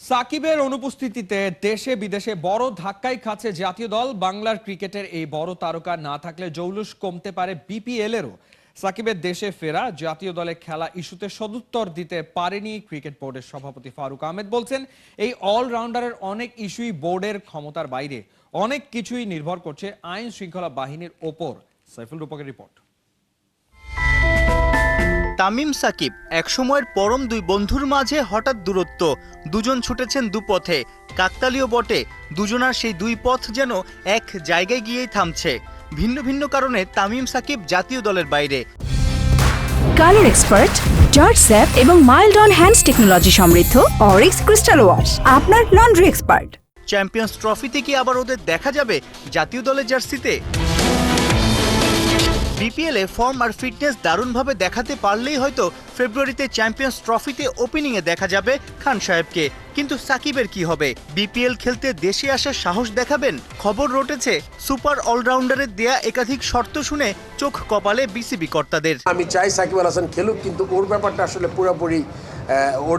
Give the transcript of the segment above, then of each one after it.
সাকিবের অনুপস্থিতিতে দেশে বিদেশে বড় ধাক্কাই খাচ্ছে জাতীয় দল। বাংলার ক্রিকেটের এই বড় তারকা না থাকলে জৌলুস কমতে পারে বিপিএল-এরও। সাকিবের দেশে ফেরা, জাতীয় দলে খেলা ইস্যুতে সদুত্তর দিতে পারেনি ক্রিকেট বোর্ডের সভাপতি ফারুক আহমেদ। বলছেন, এই অলরাউন্ডারের অনেক ইস্যুই বোর্ডের ক্ষমতার বাইরে, অনেক কিছুই নির্ভর করছে আইন শৃঙ্খলা বাহিনীর ওপর। সাইফুল রূপকের রিপোর্ট। তামিম সাকিব একসময়ের পরম দুই বন্ধুর মাঝে হঠাৎ দূরত্ব, দুজন ছুটেছেন দুপথে। কাকতালীয় বটে, দুজনার সেই দুই পথ যেন এক জায়গায় গিয়েই থামছে। ভিন্ন ভিন্ন কারণে তামিম সাকিব জাতীয় দলের বাইরে। কালার এক্সপার্ট, জর্জ স্যাপ এবং মাইল্ড অন হ্যান্ডস টেকনোলজি সমৃদ্ধ অরিক্স ক্রিস্টাল ওয়াশ আপনার লন্ড্রি এক্সপার্ট। চ্যাম্পিয়ন্স ট্রফিতে কি আবার ওদের দেখা যাবে জাতীয় দলের জার্সিতে? বিপিএলে ফর্ম আর ফিটনেস দারুণভাবে দেখাতে পারলেই হয়তো ফেব্রুয়ারিতে চ্যাম্পিয়ন্স ট্রফিতে ওপেনিংয়ে দেখা যাবে খান সাহেবকে। কিন্তু সাকিবের কি হবে? বিপিএল খেলতে দেশে আসার সাহস দেখাবেন? খবর রটেছে সুপার অলরাউন্ডারের দেয়া একাধিক শর্ত শুনে চোখ কপালে বিসিবি কর্তাদের। আমি চাই সাকিব আল হাসান খেলুক, কিন্তু ওর ব্যাপারটা আসলে পুরোপুরি ওর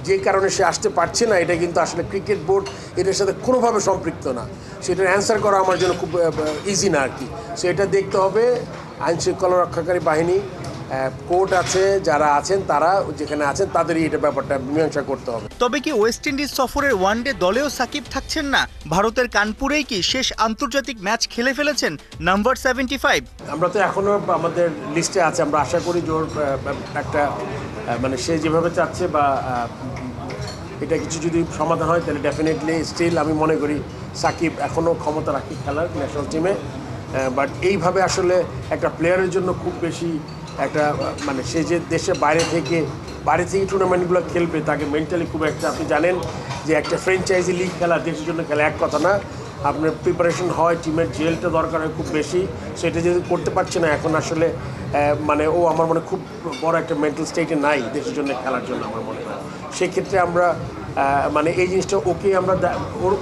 যে কারণে সে আসতে পারছে না, এটা কিন্তু আসলে ক্রিকেট বোর্ড এটার সাথে কোনোভাবে সম্পৃক্ত না। সেটার অ্যান্সার করা আমার জন্য খুব ইজি না আর কি। সো এটা দেখতে হবে আইন শৃঙ্খলা রক্ষাকারী বাহিনী, কোর্ট আছে, যারা আছেন তারা যেখানে আছেন তাদেরই এটা ব্যাপারটা মীমাংসা করতে হবে। তবে কি ওয়েস্ট ইন্ডিজ সফরের ওয়ানডে দলেও সাকিব থাকছেন না? ভারতের কানপুরেই কি শেষ আন্তর্জাতিক ম্যাচ খেলে ফেলেছেন নাম্বার 75? আমরা তো এখনো আমাদের লিস্টে আছে, আমরা আশা করি যে ওর একটা মানে সে যেভাবে চাচ্ছে বা এটা কিছু যদি সমাধান হয় তাহলে ডেফিনেটলি স্টিল আমি মনে করি সাকিব এখনও ক্ষমতা রাখি খেলার ন্যাশনাল টিমে। বাট এইভাবে আসলে একটা প্লেয়ারের জন্য খুব বেশি একটা মানে সে যে দেশে বাইরে থেকে টুর্নামেন্টগুলো খেলবে, তাকে মেন্টালি খুব একটা, আপনি জানেন যে একটা ফ্র্যাঞ্চাইজি লিগ খেলা দেশের জন্য খেলা এক কথা না, আপনার প্রিপারেশন হয়, টিমের জেলটা দরকার হয় খুব বেশি। সেটা যদি করতে পারছে না এখন আসলে মানে ও আমার মনে খুব বড় একটা মেন্টাল স্টেটে নাই দেশের জন্য খেলার জন্য আমার মনে হয়। সেক্ষেত্রে আমরা মানে এই জিনিসটা ওকে আমরা ওর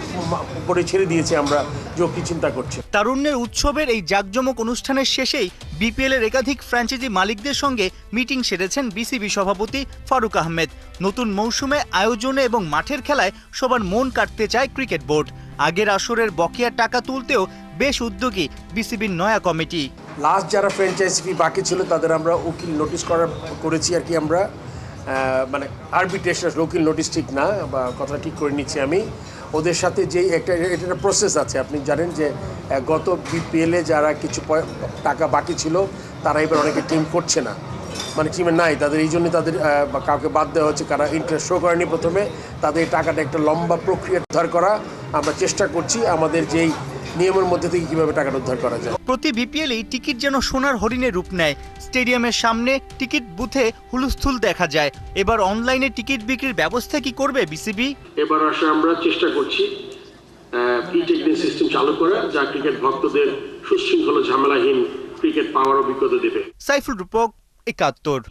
উপরে ছেড়ে দিয়েছি আমরা, যে ও কি চিন্তা করছে। তারুণ্যের উৎসবের এই জাঁকজমক অনুষ্ঠানের শেষেই বিপিএলের একাধিক ফ্র্যাঞ্চাইজি মালিকদের সঙ্গে মিটিং সেরেছেন বিসিবি সভাপতি ফারুক আহমেদ। নতুন মৌসুমে আয়োজনে এবং মাঠের খেলায় সবার মন কাটতে চায় ক্রিকেট বোর্ড। আগের আসরের বকেয়া টাকা তুলতেও বেশ উদ্যোগী বিসিবির নয়া কমিটি। লাস্ট যারা ফ্র্যাঞ্চাইজি ফি বাকি ছিল তাদের আমরা উকিল নোটিশ করেছি আর কি। আমরা মানে আরবিট্রেশন, উকিল নোটিশ ঠিক না, বা কথা ঠিক করে নিচ্ছি আমি। ওদের সাথে যেই একটা প্রসেস আছে, আপনি জানেন যে গত বিপিএলে যারা কিছু টাকা বাকি ছিল তারা এবার অনেকে টিম করছে না, মানে টিমে নাই তাদের, এই জন্য তাদের কাউকে বাদ দেওয়া হচ্ছে, কারা ইন্টারেস্ট শো করেনি প্রথমে। তাদের টাকাটা একটা লম্বা প্রক্রিয়া উদ্ধার করা আমরা চেষ্টা করছি, আমাদের যেই নিয়মের মধ্যে থেকে কীভাবে টাকাটা উদ্ধার করা যায়। প্রতি বিপিএলেই টিকিট যেন সোনার হরিণের রূপ নেয়। স্টেডিয়ামের সামনে টিকিট বুথে হুলস্থুল দেখা যায়। এবার অনলাইনে টিকিট বিক্রির ব্যবস্থা কি করবে বিসিবি? এবার আসলে আমরা চেষ্টা করছি ই-টিকেটিং সিস্টেম চালু করা, যা ক্রিকেট ভক্তদের সুশৃঙ্খল ঝামেলাহীন ক্রিকেট পাওয়ার অভিজ্ঞতা দেবে। সাইফুল রূপক, ৭১।